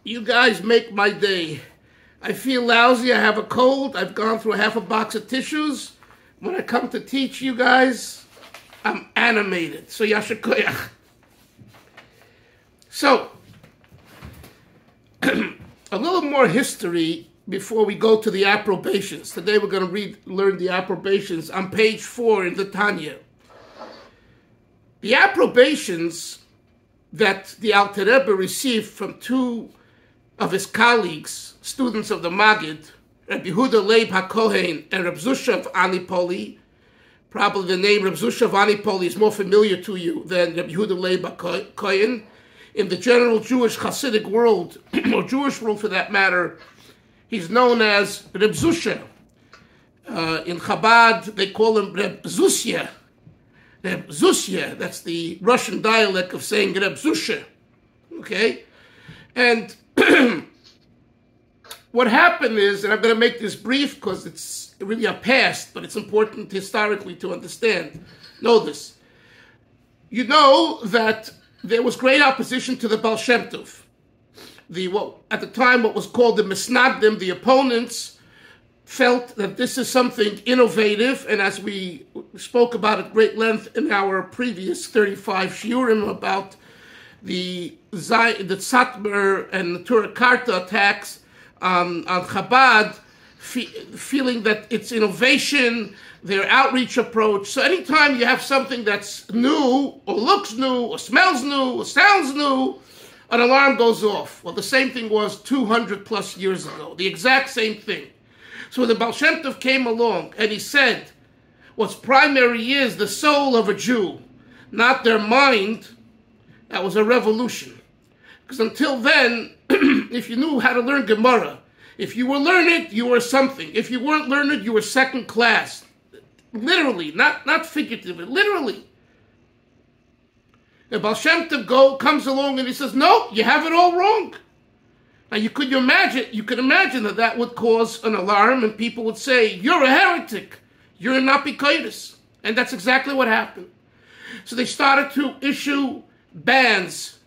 You guys make my day. I feel lousy. I have a cold. I've gone through half a box of tissues. When I come to teach you guys, I'm animated. So Yasher Koyach. So, a little more history before we go to the approbations. Today we're going to learn the approbations on page 4 in the Tanya. The approbations that the Alter Rebbe received from two of his colleagues, students of the Maggid, Rabbi Yehuda Leib HaKohen and Reb Zusha of Anipoli. Probably the name Reb Zusha of Anipoli is more familiar to you than Rabbi Yehuda Leib HaKohen. In the general Jewish Chasidic world, or Jewish world for that matter, he's known as Reb Zusha. In Chabad, they call him Reb Zusya. Reb Zusya, that's the Russian dialect of saying Reb Zusha. Okay? And what happened is, and I'm going to make this brief because it's really a past, but it's important historically to understand. Know this. You know that there was great opposition to the Baal Shem Tov. At the time, what was called the Misnagdim, the opponents, felt that this is something innovative, and as we spoke about at great length in our previous 35 shiurim about the Satmar and the Turakarta attacks on Chabad, feeling that it's innovation, their outreach approach. So anytime you have something that's new, or looks new, or smells new, or sounds new, an alarm goes off. Well, the same thing was 200 plus years ago. The exact same thing. So when the Baal Shem Tov came along, and he said, what's primary is the soul of a Jew, not their mind, that was a revolution. Because until then, if you knew how to learn Gemara, if you were learned, you were something. If you weren't learned, you were second class. Literally, not figuratively, literally. The Baal Shem Tov comes along and he says, no, you have it all wrong. Now you could imagine that would cause an alarm and people would say, you're a heretic, you're an apikoidus. And that's exactly what happened. So they started to issue bans,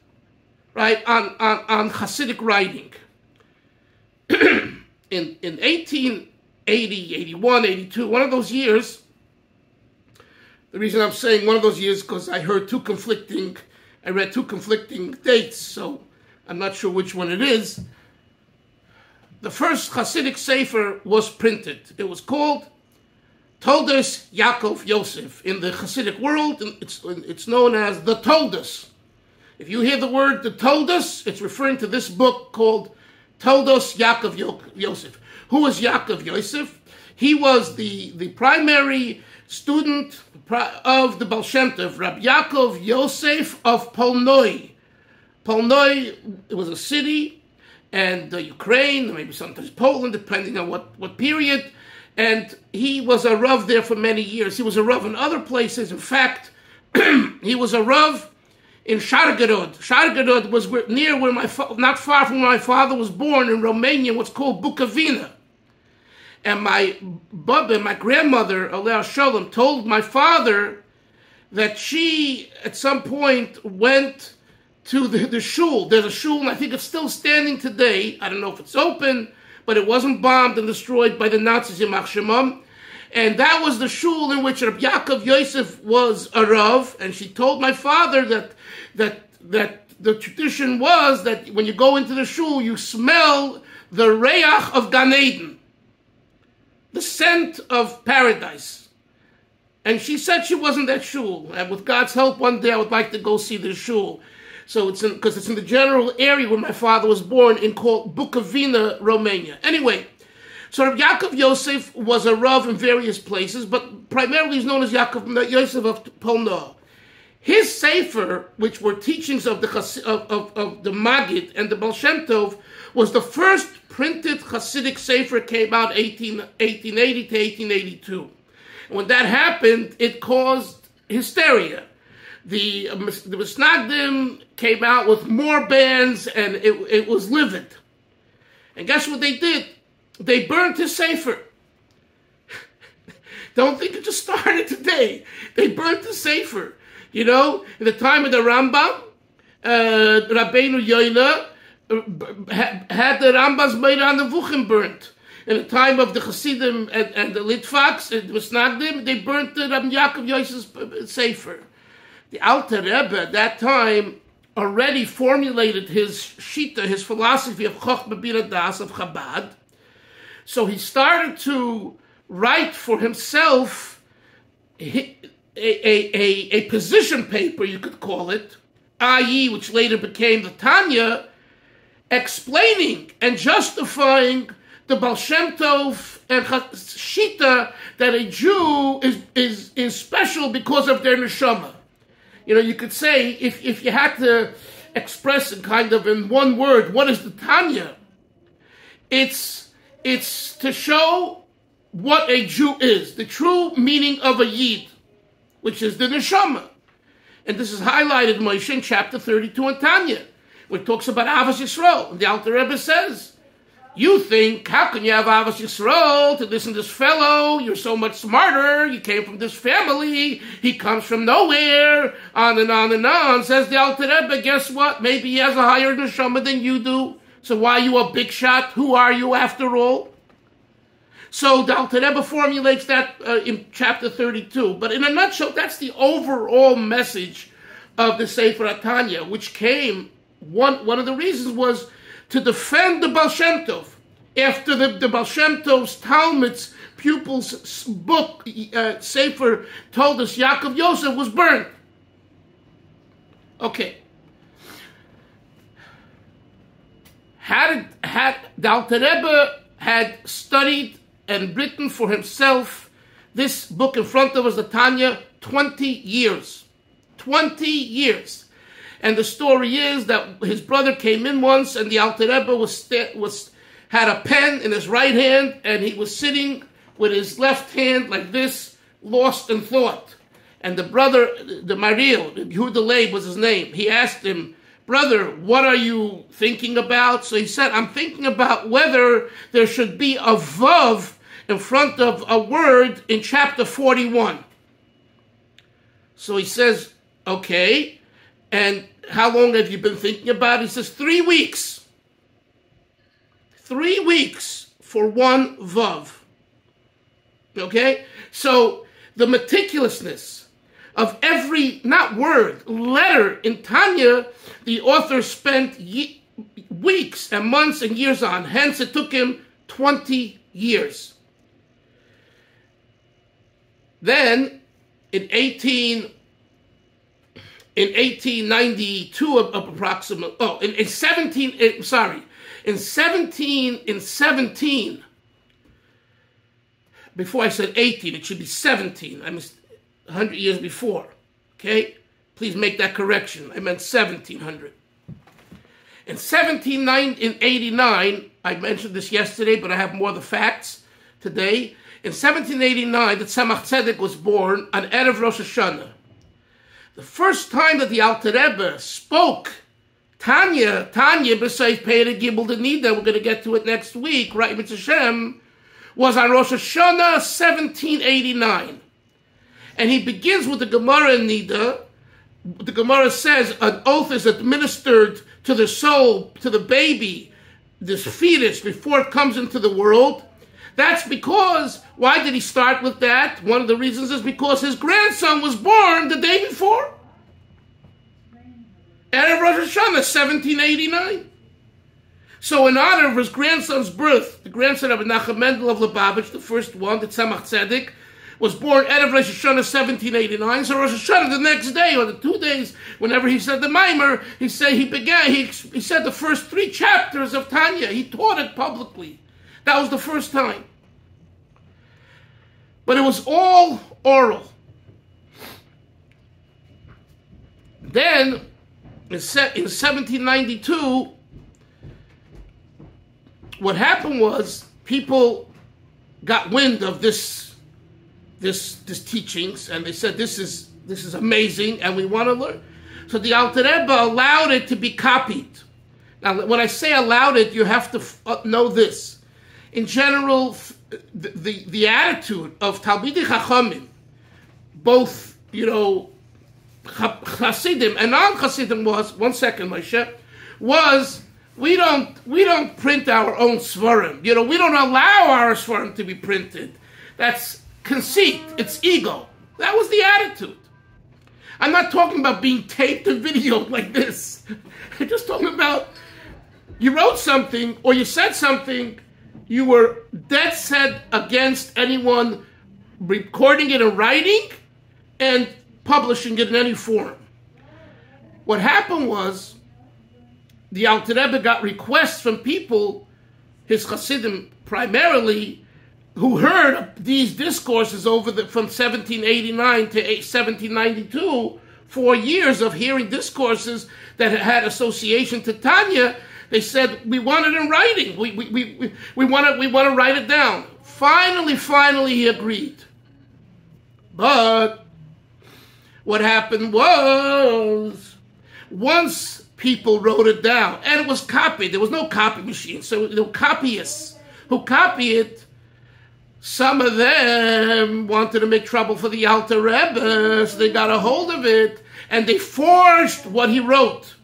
right, on Hasidic writing. in 1880, 81, 82, one of those years, the reason I'm saying one of those years because I read two conflicting dates, so I'm not sure which one it is. The first Hasidic Sefer was printed. It was called Toldos Yaakov Yosef. In the Hasidic world, it's known as the Toldos. If you hear the word the Toldos, it's referring to this book called Toldos Yaakov Yosef. Who was Yaakov Yosef? He was the primary student of the Baal Shem Tov, Rabbi Yaakov Yosef of Polnoi. Polnoi, it was a city, and Ukraine, maybe sometimes Poland, depending on what period. And he was a Rav there for many years. He was a Rav in other places. In fact, he was a Rav in Shargorod. Shargorod was near where not far from where my father was born in Romania, what's called Bukovina. And my grandmother, Alea Sholem, told my father that she, at some point, went to the shul. There's a shul, and I think it's still standing today. I don't know if it's open, but it wasn't bombed and destroyed by the Nazis in Machshemam. And that was the shul in which Rabbi Yaakov Yosef was a Rav. And she told my father that the tradition was that when you go into the shul, you smell the reach of Gan Eden, the scent of paradise. And she said she wasn't that shul. And with God's help, one day I would like to go see the shul. So because it's in the general area where my father was born, in called Bukovina, Romania. Anyway, so Rabbi Yaakov Yosef was a Rav in various places, but primarily he's known as Yaakov Yosef of Polno. His Sefer, which were teachings of the Maggid and the Baal Shem Tov, was the first printed Hasidic Sefer. Came out 1880 to 1882. And when that happened, it caused hysteria. The Misnagdim came out with more bans, and it was livid. And guess what they did? They burned his Sefer. Don't think it just started today. They burnt the Sefer. You know, in the time of the Rambam, Rabbeinu Yoina, had the Rambam's Meira Nevuchim burnt. In the time of the Chasidim and the Litvaks and the Misnagdim, they burnt the Rabbi Yaakov Yosef's Sefer. The Alter Rebbe at that time already formulated his shita, his philosophy of Chochmah Bina Das of Chabad. So he started to write for himself a position paper, you could call it, i.e., which later became the Tanya, explaining and justifying the Baal Shem Tov and Shita that a Jew is special because of their neshama. You know, you could say, if you had to express it kind of in one word, what is the Tanya? It's to show what a Jew is, the true meaning of a Yid, which is the neshama. And this is highlighted, Moshe, in chapter 32 in Tanya, where it talks about Avos Yisrael. And the Alter Rebbe says, you think, how can you have Avos Yisrael to listen to this fellow? You're so much smarter. You came from this family. He comes from nowhere. On and on and on. Says the Alter Rebbe, guess what? Maybe he has a higher neshama than you do. So why are you a big shot? Who are you after all? So the Alter Rebbe formulates that in chapter 32. But in a nutshell, that's the overall message of the Sefer HaTanya, which came, one of the reasons was to defend the Baal Shem Tov. After the Baal Shem Tov's Talmud's pupil's book, Sefer, told us Yaakov Yosef was burned. Okay. Had the Alter Rebbe had studied and written for himself this book in front of us, the Tanya, 20 years. 20 years. And the story is that his brother came in once, and the Alter Rebbe had a pen in his right hand, and he was sitting with his left hand like this, lost in thought. And the brother, the Maril, Yehuda Leib was his name, he asked him, brother, what are you thinking about? So he said, I'm thinking about whether there should be a vav in front of a word in chapter 41. So he says, okay. And how long have you been thinking about it? He says, 3 weeks. 3 weeks for one vav. Okay? So the meticulousness of every, not word, letter in Tanya, the author spent weeks and months and years on. Hence, it took him 20 years. Then, in 1892 approximately, in 17, before I said 18, it should be 17. I missed 100 years before, okay? Please make that correction. I meant 1700. In 1789, I mentioned this yesterday, but I have more of the facts today. In 1789, the Tzemach Tzedek was born on Erev Rosh Hashanah. The first time that the Alter Rebbe spoke Tanya b'Seif Peirei Gimel Nida, we're going to get to it next week, right, Mitzvah Hashem, was on Rosh Hashanah 1789. And he begins with the Gemara in Nida. The Gemara says an oath is administered to the soul, to the baby, this fetus, before it comes into the world. That's because, why did he start with that? One of the reasons is because his grandson was born the day before. Erev Rosh Hashanah, 1789. So in honor of his grandson's birth, the grandson of Menachem Mendel of Lubavitch, the first one, the Tzemach Tzedek, was born Erev Rosh Hashanah, 1789. So Rosh Hashanah, the next day, or the 2 days, whenever he said the Maimer, he said the first 3 chapters of Tanya. He taught it publicly. That was the first time. But it was all oral. Then, in 1792, what happened was people got wind of this teachings, and they said, this is amazing, and we want to learn. So the Alter Rebbe allowed it to be copied. Now, when I say allowed it, you have to know this. In general, the attitude of Talmidei Chachamim, both, Chasidim and non-Chasidim was, one second, Moshe, was we don't print our own svarim. You know, we don't allow our svarim to be printed. That's conceit. It's ego. That was the attitude. I'm not talking about being taped and videoed like this. I'm just talking about you wrote something or you said something, you were dead set against anyone recording it in writing and publishing it in any form. What happened was the Alter Rebbe got requests from people, his Chasidim primarily, who heard of these discourses from 1789 to 1792, 4 years of hearing discourses that had association to Tanya. They said, we want it in writing. We want to write it down. Finally, he agreed. But what happened was, once people wrote it down, and it was copied, there was no copy machine, so there were copyists who copy it. Some of them wanted to make trouble for the Alter Rebbe, so they got a hold of it, and they forged what he wrote.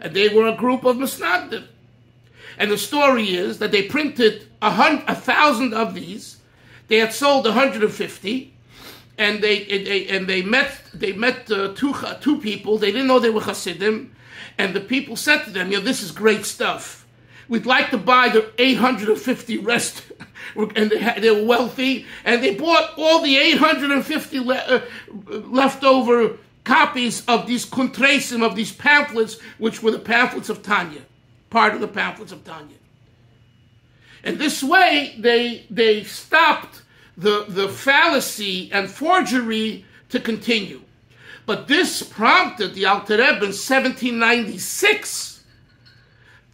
And they were a group of Misnagdim. And the story is that they printed 1,000 of these. They had sold 150, and they met two people. They didn't know they were Hasidim, and the people said to them, this is great stuff. We'd like to buy the 850 rest. And they were wealthy, and they bought all the 850 leftover copies of these kuntresim, of these pamphlets, which were the pamphlets of Tanya, part of the pamphlets of Tanya. And this way, they stopped the fallacy and forgery to continue. But this prompted the Alter Rebbe in 1796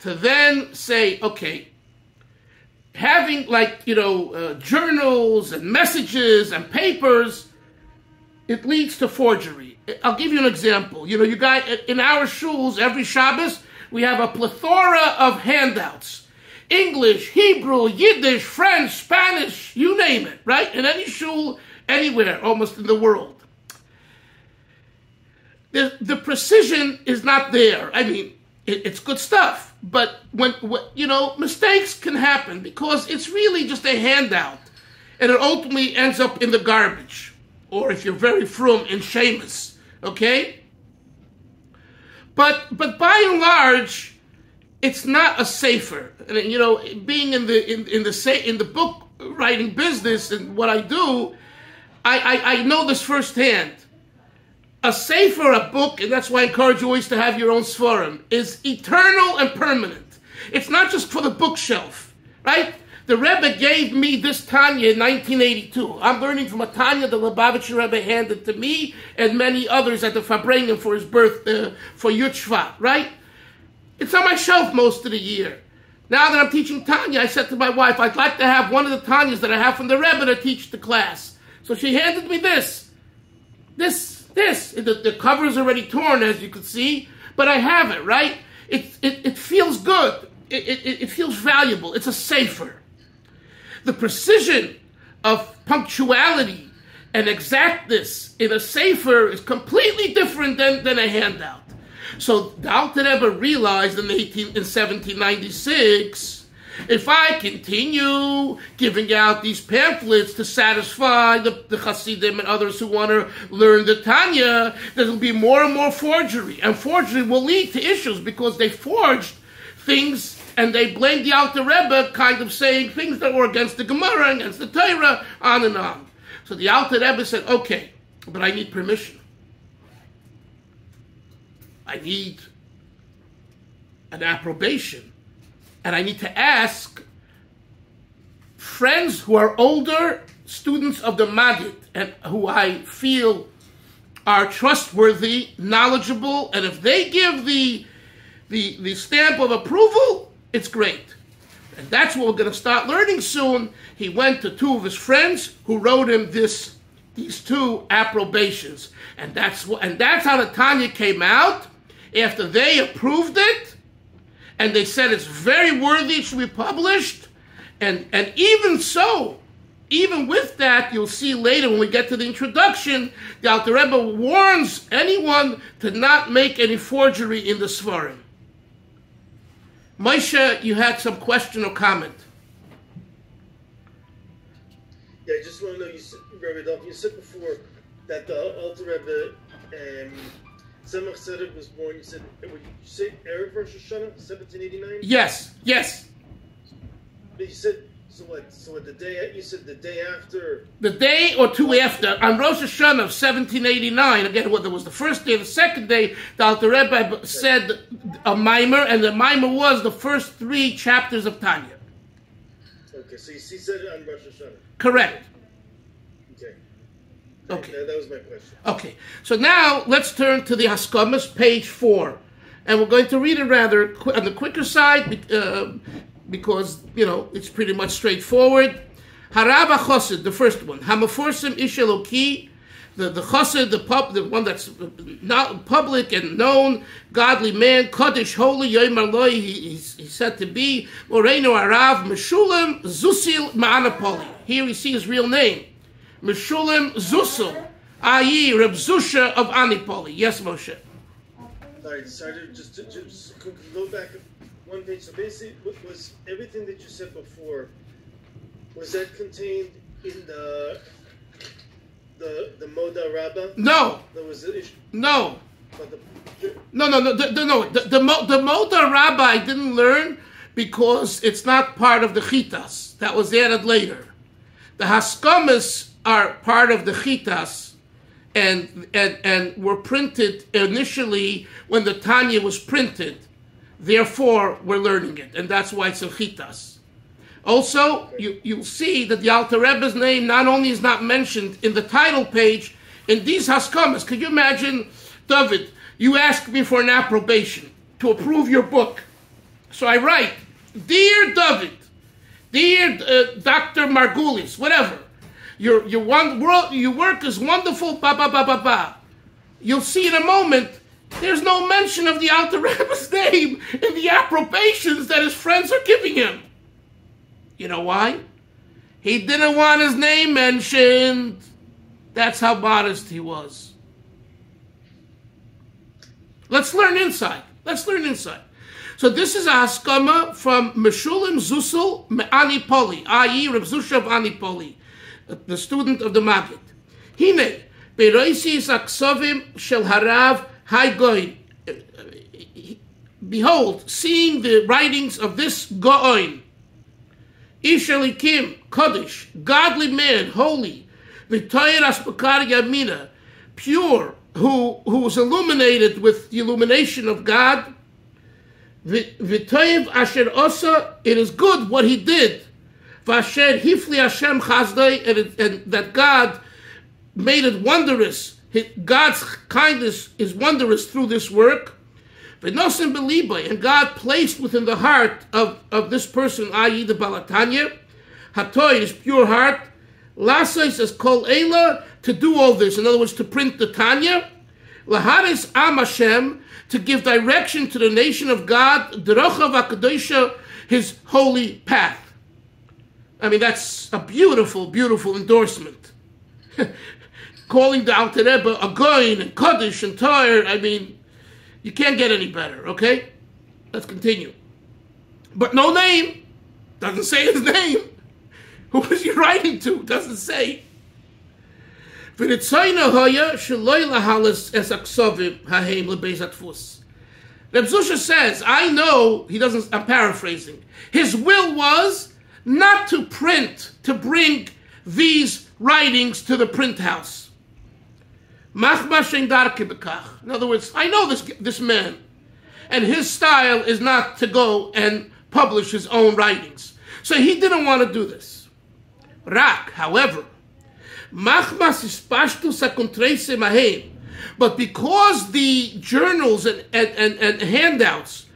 to then say, okay, having journals and messages and papers, it leads to forgery. I'll give you an example. You got in our shuls every Shabbos we have a plethora of handouts: English, Hebrew, Yiddish, French, Spanish, you name it, right? In any shul, anywhere, almost in the world. The precision is not there. I mean, it's good stuff. But when mistakes can happen because it's really just a handout, and it ultimately ends up in the garbage, or if you're very frum, in Shemus, okay? But by and large, it's not a sefer. And being in the book writing business and what I do, I know this firsthand. A sefer, a book, and that's why I encourage you always to have your own svarim, is eternal and permanent. It's not just for the bookshelf, right? The Rebbe gave me this Tanya in 1982. I'm learning from a Tanya the Lubavitcher Rebbe handed to me and many others at the Farbrengen for his birth, for Yud Shvat, right? It's on my shelf most of the year. Now that I'm teaching Tanya, I said to my wife, I'd like to have one of the Tanyas that I have from the Rebbe to teach the class. So she handed me this. The cover is already torn, as you can see, but I have it, right? It feels good. It feels valuable. It's a sefer. The precision of punctuality and exactness in a sefer is completely different than a handout. So the Alter Rebbe realized in 1796, if I continue giving out these pamphlets to satisfy the Hasidim and others who want to learn the Tanya, there will be more and more forgery. And forgery will lead to issues because they forged things and they blamed the Alter Rebbe, kind of saying things that were against the Gemara, against the Torah, on and on. So the Alter Rebbe said, okay, but I need permission. I need an approbation. And I need to ask friends who are older, students of the Maggid, and who I feel are trustworthy, knowledgeable, and if they give the stamp of approval, it's great. And that's what we're going to start learning soon. He went to two of his friends who wrote him these two approbations. And that's how the Tanya came out. After they approved it, and they said it's very worthy, it should be published. And even so, even with that, you'll see later when we get to the introduction, the Alter Rebbe warns anyone to not make any forgery in the Svarim. Moshe, you had some question or comment. Yeah, I just want to know, you said, Rabbi Dalfin, you said before that the Alter Rebbe, Tzemach Tzedek was born, you said Erev Rosh Hashanah, 1789? Yes. But you said, so what, the day, you said the day after? The day or two after, on Rosh Hashanah of 1789, again, whether it was the first day or the second day, the Alter Rebbe said a mimer, and the mimer was the first 3 chapters of Tanya. Okay, so you said it on Rosh Hashanah? Correct. Okay. That was my question. Okay, so now let's turn to the Haskamas, page 4. And we're going to read it rather on the quicker side, because, it's pretty much straightforward. Harav HaChasid, the first one. Hamaforsim Ish Eloki, the Chassid, the one that's not public and known, godly man, Kaddish, holy, Yomer Loi, he's said to be, Moreinu Arav, Meshulam, Zusil, Ma'anapoli. Here we see his real name. Meshulam Zusil, i.e. Reb Zusha of Anipoli. Yes, Moshe. Sorry, just go back one page. So basically, was everything that you said before, was that contained in the Moda Rabbah? No. There was an issue. No. No. The Moda Rabbah I didn't learn because it's not part of the Chitas. That was added later. The Haskamas are part of the Chitas and were printed initially when the Tanya was printed. Therefore, we're learning it, and that's why it's in Chitas. Also, you'll see that the Alter Rebbe's name not only is not mentioned in the title page, in these Haskamas. Could you imagine, David, you ask me for an approbation to approve your book. So I write, Dear David, Dear Dr. Margulis, whatever, your work is wonderful, ba ba ba ba ba. You'll see in a moment, there's no mention of the Alter Rebbe's name in the approbations that his friends are giving him. You know why? He didn't want his name mentioned. That's how modest he was. Let's learn inside. So this is a haskama from Meshulam Zusil Anipoli, i.e. Reb Zusha of Anipoli, the student of the Maggid. Hine, Beroisis Aksovim Shel Harav Haigoin. Behold, seeing the writings of this Go'oin, Ish Elikim, Kaddish, godly man, holy, V'toyer Aspakar Yamina, pure, who was illuminated with the illumination of God, V'toyev Asher Osa, it is good what he did, V'asher Hifli Hashem Chazdai, and that God made it wondrous. God's kindness is wondrous through this work. V'nosim b'libay, and God placed within the heart of this person, i.e. the Balatanya, Hatoy, his pure heart, Lasais as Kol Eila, to do all this. In other words, to print the Tanya, Laharis Am Hashem, to give direction to the nation of God, D'rochav HaKadoshah, his holy path. I mean, that's a beautiful, beautiful endorsement. Calling the Alter Rebbe a Goin and Kaddish and Torah, I mean, you can't get any better, okay? Let's continue. But no name. Doesn't say his name. Who was he writing to? Doesn't say. Reb Zusha says, I know, he doesn't, I'm paraphrasing, his will was not to print, to bring these writings to the print house. In other words, I know this man, and his style is not to go and publish his own writings. So he didn't want to do this. Rak, however, but because the journals and handouts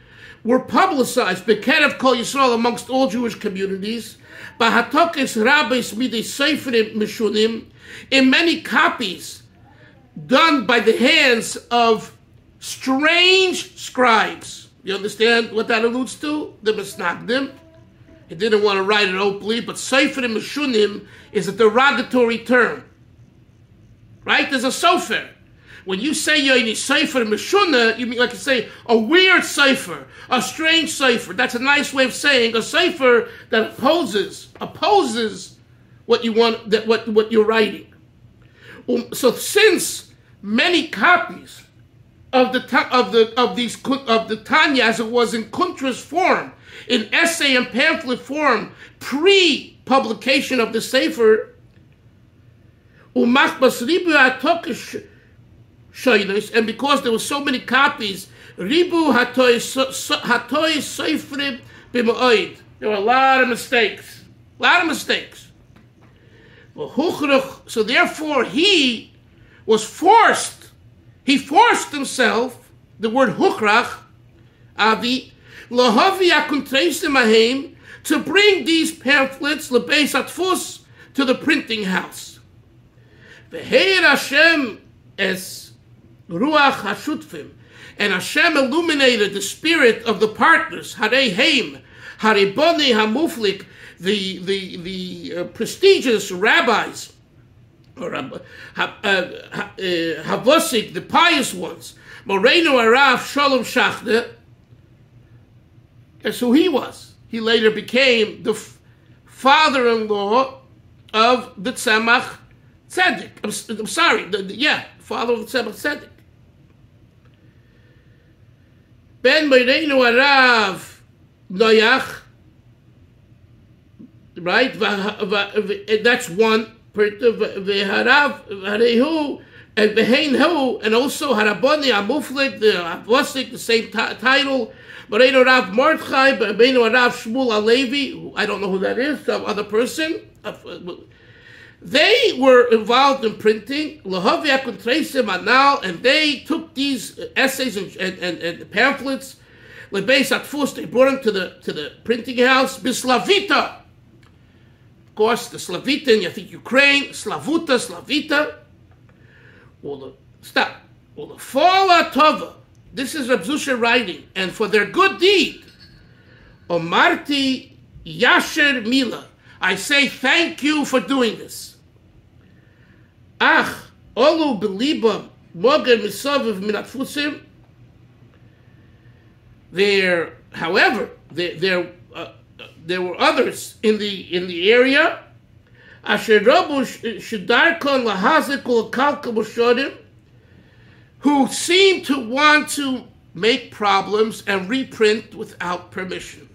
were publicized Bekerev Kol Yisrael amongst all Jewish communities, in many copies done by the hands of strange scribes. You understand what that alludes to? The Misnagdim. He didn't want to write it openly, but Seifrim Meshunim is a derogatory term. Right? There's a sofer. When you say you're in a cipher meshuna, you mean like you say a weird cipher, a strange cipher. That's a nice way of saying a cipher that opposes what you want, that what you're writing. So since many copies of the Tanya, as it was in Kuntra's form, in essay and pamphlet form, pre-publication of the Sefer, and because there were so many copies, there were a lot of mistakes. So therefore he forced himself, the word hukrach, avi, to bring these pamphlets, lebeis atfus, to the printing house. V'heir Hashem es ruach hashutfim, and Hashem illuminated the spirit of the partners, harei heim, harei boni hamuflik, the prestigious rabbis, or havosik, the pious ones, Moreinu Arav Shalom Shachne. That's who he was. He later became the father-in-law of the Tzemach Tzedek. I'm sorry, father of the Tzemach Tzedek. Ben Moreinu Arav Noyach, right? That's one. V'harav Harehu and Behain Hu, and also Haraboni Amuflik, the Avosik, the same title. Moreinu Rav Mordechai, Moreinu Rav Shmuel Alevi, I don't know who that is, some other person. They were involved in printing, and they took these essays and pamphlets, they brought them to the printing house, Bislavita. Of course, the Slavitin, I think Ukraine, Slavuta, Slavita. The Fala Tova. This is Reb Zusha writing, and for their good deed, Omarti Yasher Mila, I say thank you for doing this. Ach, Olu Beliba Moger Misaviv Minatfusim. However, there were others in the area, Asher Rabu Shedarkon Lahazikul Kalka Mushodim, who seemed to want to make problems and reprint without permission.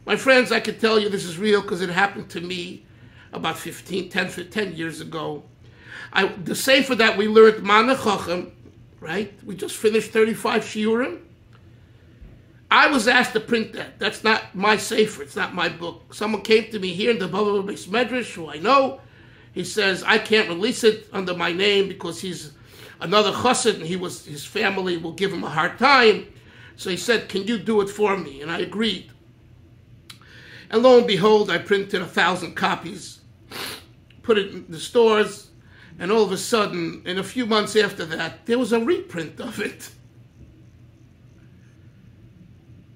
My friends, I can tell you this is real because it happened to me about 10 years ago. The sefer that we learned, Mana Chochem, right? We just finished 35 shiurim. I was asked to print that. That's not my sefer. It's not my book. Someone came to me here in the Bava Beis Medrash, who I know. He says, I can't release it under my name because he's another chassid and his family will give him a hard time. So he said, can you do it for me? And I agreed. And lo and behold, I printed 1,000 copies, put it in the stores, and all of a sudden, in a few months after that, there was a reprint of it.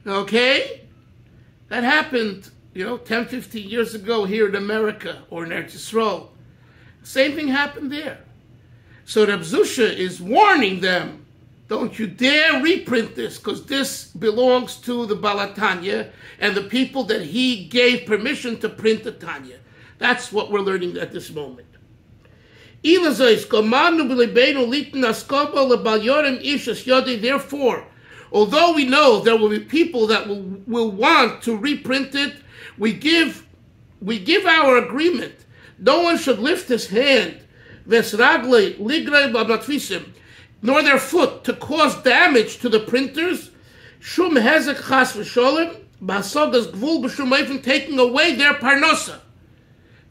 Okay? That happened, 10, 15 years ago here in America or in Eretz Yisrael. Same thing happened there. So Reb Zusha is warning them, don't you dare reprint this, because this belongs to the Balatanya and the people that he gave permission to print the Tanya. That's what we're learning at this moment. Therefore, although we know there will be people that will want to reprint it, we give our agreement. No one should lift his hand, nor their foot, to cause damage to the printers. Shum hezek chas v'sholem, b'hasogas gvul b'shum eifin, taking away their parnosa.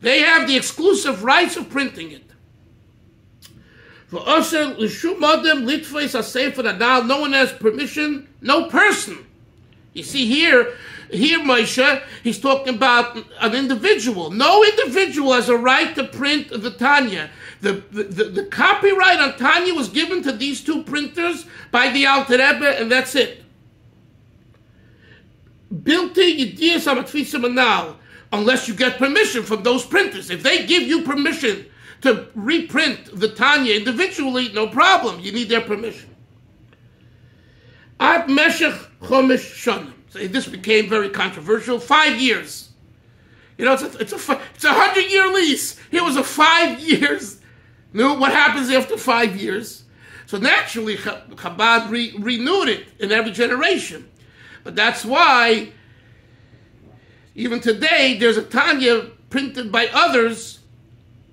They have the exclusive rights of printing it. No one has permission, no person. You see here Moshe, he's talking about an individual. No individual has a right to print the Tanya. The copyright on Tanya was given to these two printers by the Alter Rebbe, and that's it. Unless you get permission from those printers. If they give you permission to reprint the Tanya individually, no problem. You need their permission. Ad Meshech Chomish Shonim. So this became very controversial. 5 years. You know, it's a 100-year lease. Here was a 5 years. No, what happens after 5 years? So naturally, Chabad renewed it in every generation. But that's why, even today, there's a Tanya printed by others,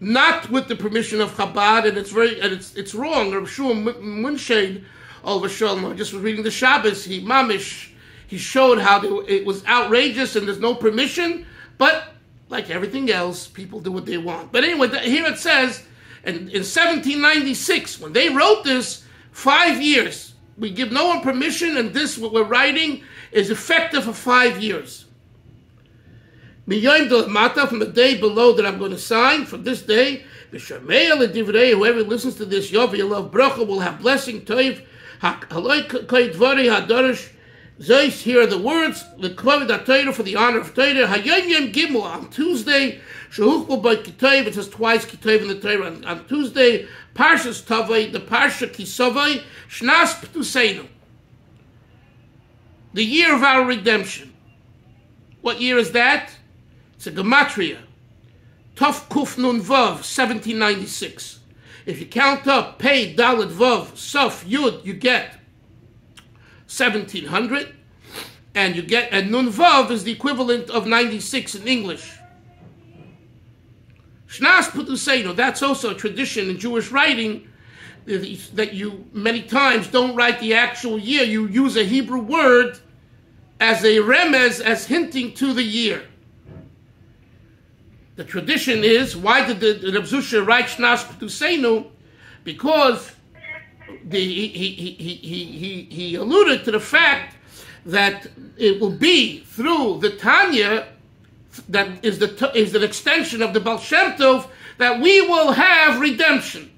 not with the permission of Chabad, and it's wrong. Rabbi Chaim Dalfin, I just was reading the Shabbos. He showed how it was outrageous and there's no permission. But like everything else, people do what they want. But anyway, here it says, in 1796, when they wrote this, 5 years. We give no one permission, and this, what we're writing, is effective for 5 years. From the day below that I'm going to sign, from this day, whoever listens to this, Yov Bracha, will have blessing, Toiv, here are the words, the Torah for the honor of Torah, Hayom Gimel, on Tuesday, it says twice Kitov in the Torah, on Tuesday, Parshas Tavai, the Parsha Kisavai, Shnas P'tuseinu, the year of our redemption. What year is that? It's a gematria. Tov Kuf Nun Vav, 1796. If you count up Pei, Dalet, Vav, Sof, Yud, you get 1700. And Nun Vav is the equivalent of 96 in English. Shnas P'tuseinu, that's also a tradition in Jewish writing, that you many times don't write the actual year. You use a Hebrew word as a remez, as hinting to the year. The tradition is, why did the Reb Zusha write Shnas P'tuseinu? Because he alluded to the fact that it will be through the Tanya, that is an extension of the Baal Shem Tov, that we will have redemption.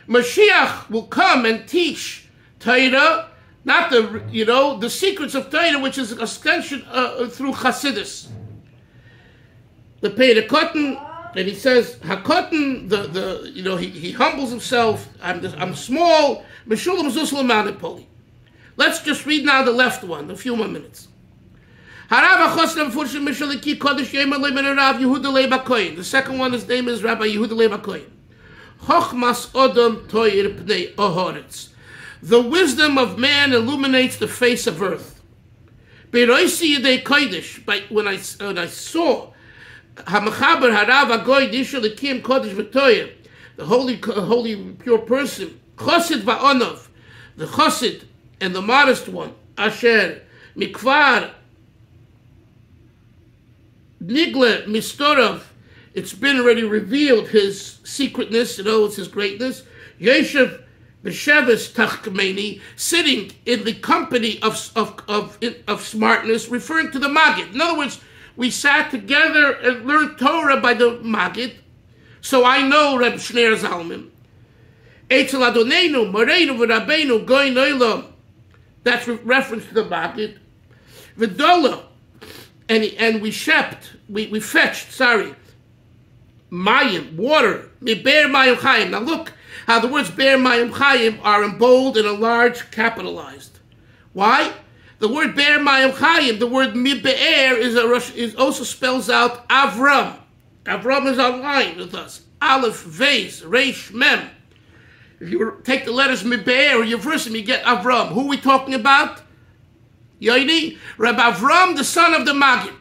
Mashiach will come and teach Torah, not the secrets of Torah, which is an extension through Chassidus. The Pei-Cotton, and he says, Hakotten, he humbles himself. I'm small. Meshulam Zuslam Manipoli. Let's just read now the left one, a few more minutes. The second one, his name is Rabbi Yehuda Leib HaKohen. Chochmas Odom Toyer Pnei Ohoretz. The wisdom of man illuminates the face of earth. Beroisi Yedei Kodesh. When I saw Hamachaber Harav Agoy Disha Lekim Kodesh V'Toyer, the holy pure person, Chosid Va'onov, the Chosid and the modest one, Asher Mikvar Nigle Mistorov, it's been already revealed his secretness, it's his greatness. Yeshev B'Sheves Tachkameni, sitting in the company of smartness, referring to the Maggid. In other words, we sat together and learned Torah by the Maggid, so I know Reb Shneir Zalman. Eitzel Adonenu, Moreinu V'Rabbeinu, Goy Noilom, that's reference to the Maggid. V'Dola, and we fetched, Mayim, water, Be'er Mayim Chayim. Now look how the words Be'er Mayim Chayim are in bold and enlarged, capitalized. Why? The word Be'er Mayim Chayim, the word Be'er is also spells out Avram. Avram is online with us. Aleph, Vez, Reish, Mem. If you take the letters Be'er or Yeversim, you get Avram. Who are we talking about? Yoini? Rabbi Avram, the son of the Maggid.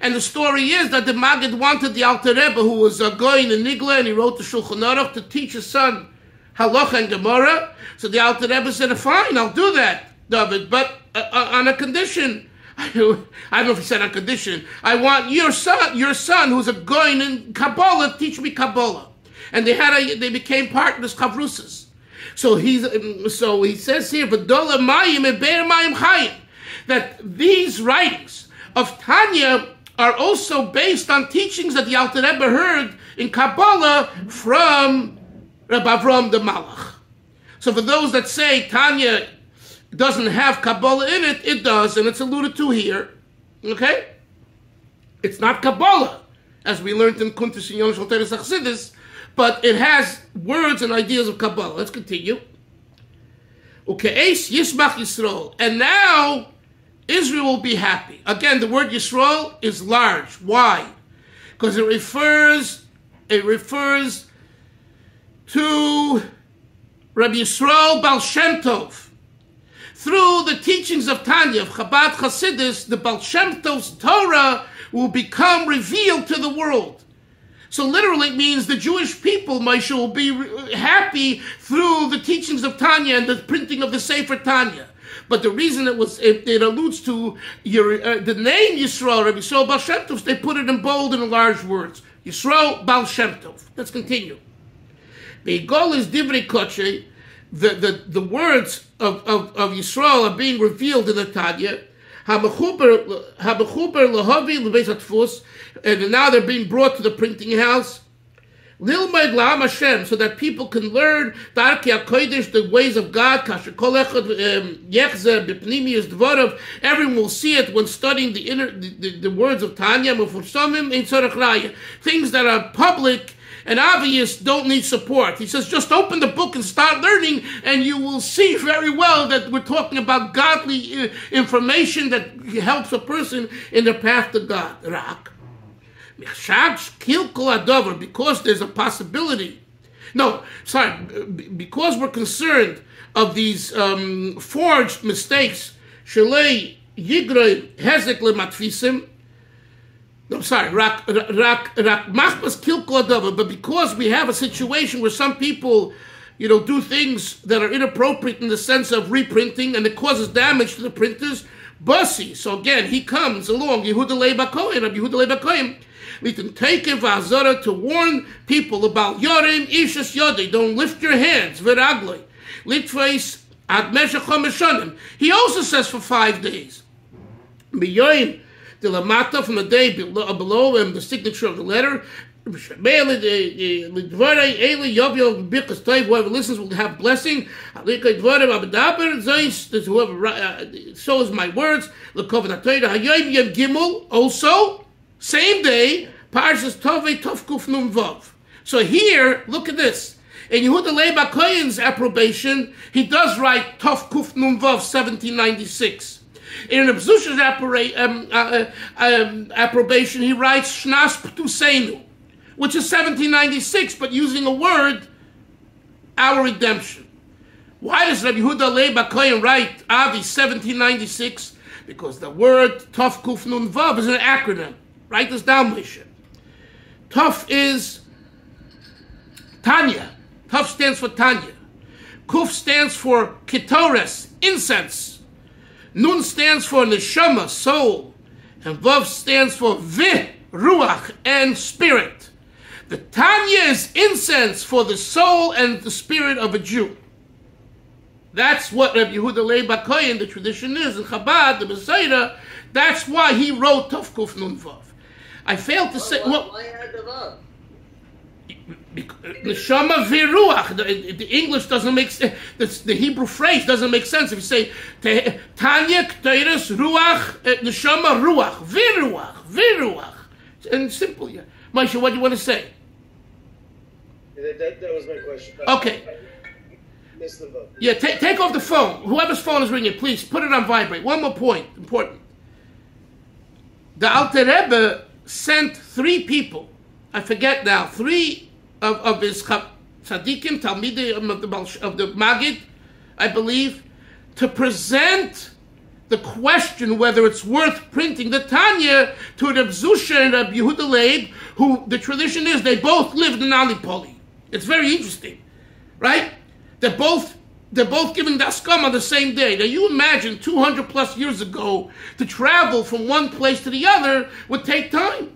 And the story is that the Maggid wanted the Alter Rebbe, who was a goy in Nigla, and he wrote the Shulchan Aruch to teach his son Halacha and Gemara. So the Alter Rebbe said, fine, I'll do that, David, but on a condition. I don't know if he said on condition. I want your son, who's a goy in Kabbalah, teach me Kabbalah. And they became partners, Kavrusas. So he says here, V'dola Mayim and Be'er Mayim Chayim, that these writings of Tanya are also based on teachings that the Alter Rebbe heard in Kabbalah from Rabbi Avram the Malach. So for those that say Tanya doesn't have Kabbalah in it, it does, and it's alluded to here. Okay? It's not Kabbalah. as we learned in Kuntis and Yoshal Teres Chassidus, but it has words and ideas of Kabbalah. Let's continue. Uke'es Yismach Yisrael. And now Israel will be happy. Again, the word Yisrael is large. Why? Because it refers to Rabbi Yisrael Baal Shem Tov. Through the teachings of Tanya, of Chabad Chasidus, the Baal Shem Tov's Torah will become revealed to the world. So literally it means the Jewish people, Moshe, will be happy through the teachings of Tanya and the printing of the Sefer Tanya. But the reason it alludes to the name Yisrael, Rabbi Yisrael Baal Shem Tov, they put it in bold and in large words. Yisrael Baal Shem Tov. Let's continue. The goal is Divrei Koche. The words of Yisrael are being revealed in the Tanya. And now they're being brought to the printing house. Lilmaid La'am Hashem, so that people can learn the ways of God. Everyone will see it when studying the words of Tanya. Things that are public and obvious don't need support. He says, just open the book and start learning, and you will see very well that we're talking about godly information that helps a person in the path to God. Because there's a possibility. Because we're concerned of these forged mistakes. Shalei Yigrei Hezek Lematfisim. But because we have a situation where some people, do things that are inappropriate in the sense of reprinting, and it causes damage to the printers, Bussy. So again, he comes along, Yehuda Leib HaKohen, we can take a vazara to warn people about Yorim Ishas Yodei. Don't lift your hands, Viragloi. Litfais Ad Meshach HaMeshanim. He also says for 5 days. Miyoim the lamata, from the day below and the signature of the letter. Whoever listens will have blessing. So is my words. Also, same day, Parshas Tovei Tovkuf Nun Vav. So here, look at this. In Yehuda Leib HaKohen's approbation, he does write Tovkuf Nun Vav 1796. In Reb Zusha's approbation, he writes Shnas P'tuseinu, which is 1796, but using a word, our redemption. Why does Rabbi Yehuda Leib HaKohen write Avi 1796? Because the word Tov Kuf Nun Vav is an acronym. Write this down, Moshe. Tov is Tanya. Tov stands for Tanya. Kuf stands for Ketores, incense. Nun stands for Neshama, soul. And Vav stands for Vi, Ruach, and spirit. The Tanya is incense for the soul and the spirit of a Jew. That's what Rabbi Yehuda Leib HaKohen, the tradition is, in Chabad, the Messiah. That's why he wrote Tov Kuf Nun Vav. I failed to say... Why add the Vav? Neshama Viruach. The English doesn't make sense. The Hebrew phrase doesn't make sense. If you say Tanya K'teres Ruach Neshama Ruach Viruach, and simple. Yeah. Moshe, what do you want to say? That was my question. Okay. Yeah, take off the phone. Whoever's phone is ringing, please put it on vibrate. One more point, important. The Alter Rebbe sent 3 people. I forget now. 3 of his tzaddikim, talmidim of the Magid, I believe, to present the question whether it's worth printing the Tanya to Reb Zusha and Reb Yehuda Leib, who the tradition is they both lived in Alipoli. It's very interesting, right? They're both giving the Askam on the same day. Now you imagine 200 plus years ago to travel from one place to the other would take time.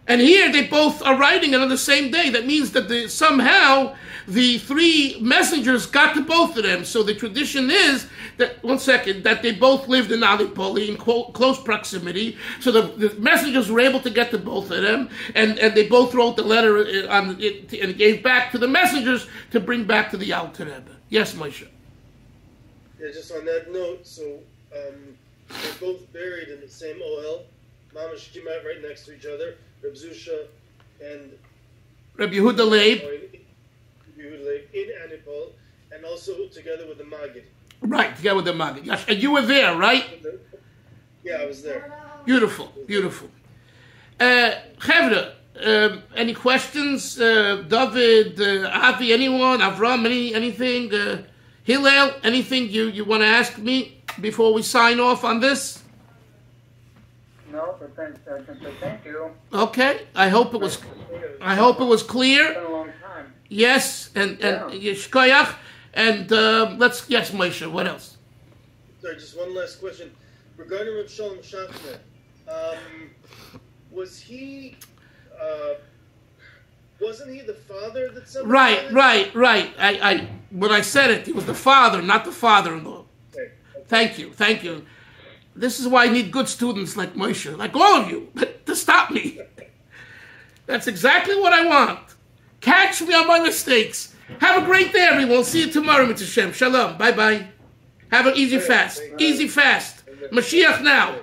And here they both are writing it on the same day. That means that somehow the 3 messengers got to both of them. So the tradition is that, that they both lived in Alipoli in close proximity. So the messengers were able to get to both of them. And they both wrote the letter and gave back to the messengers to bring back to the Alter Rebbe. Yes, Moshe. Yeah, just on that note, so they're both buried in the same OL. Mamash came out right next to each other. Reb Zusha and Rabbi Yehuda Leib. In Anipol, and also together with the Maggid. Right, together with the Maggid. Yes, and you were there, right? Yeah, I was there. Beautiful, beautiful. Chevra, any questions? David, Avi, anyone? Avram, anything? Hillel, anything you want to ask me before we sign off on this? No, but thank you. Okay, I hope it was clear. It's been a long time. Yes, and Yishkoyach, and yes, Moshe, what else? Sorry, just one last question. Regarding Reb Shalom Shachner, was he, wasn't he the father that somebody... Right. When I said it, he was the father, not the father-in-law. Okay. Thank you. This is why I need good students like Moshe, like all of you, to stop me. That's exactly what I want. Catch me on my mistakes. Have a great day, everyone. See you tomorrow, Mitzvah Shem. Shalom. Bye-bye. Have an easy fast. Easy fast. Mashiach now.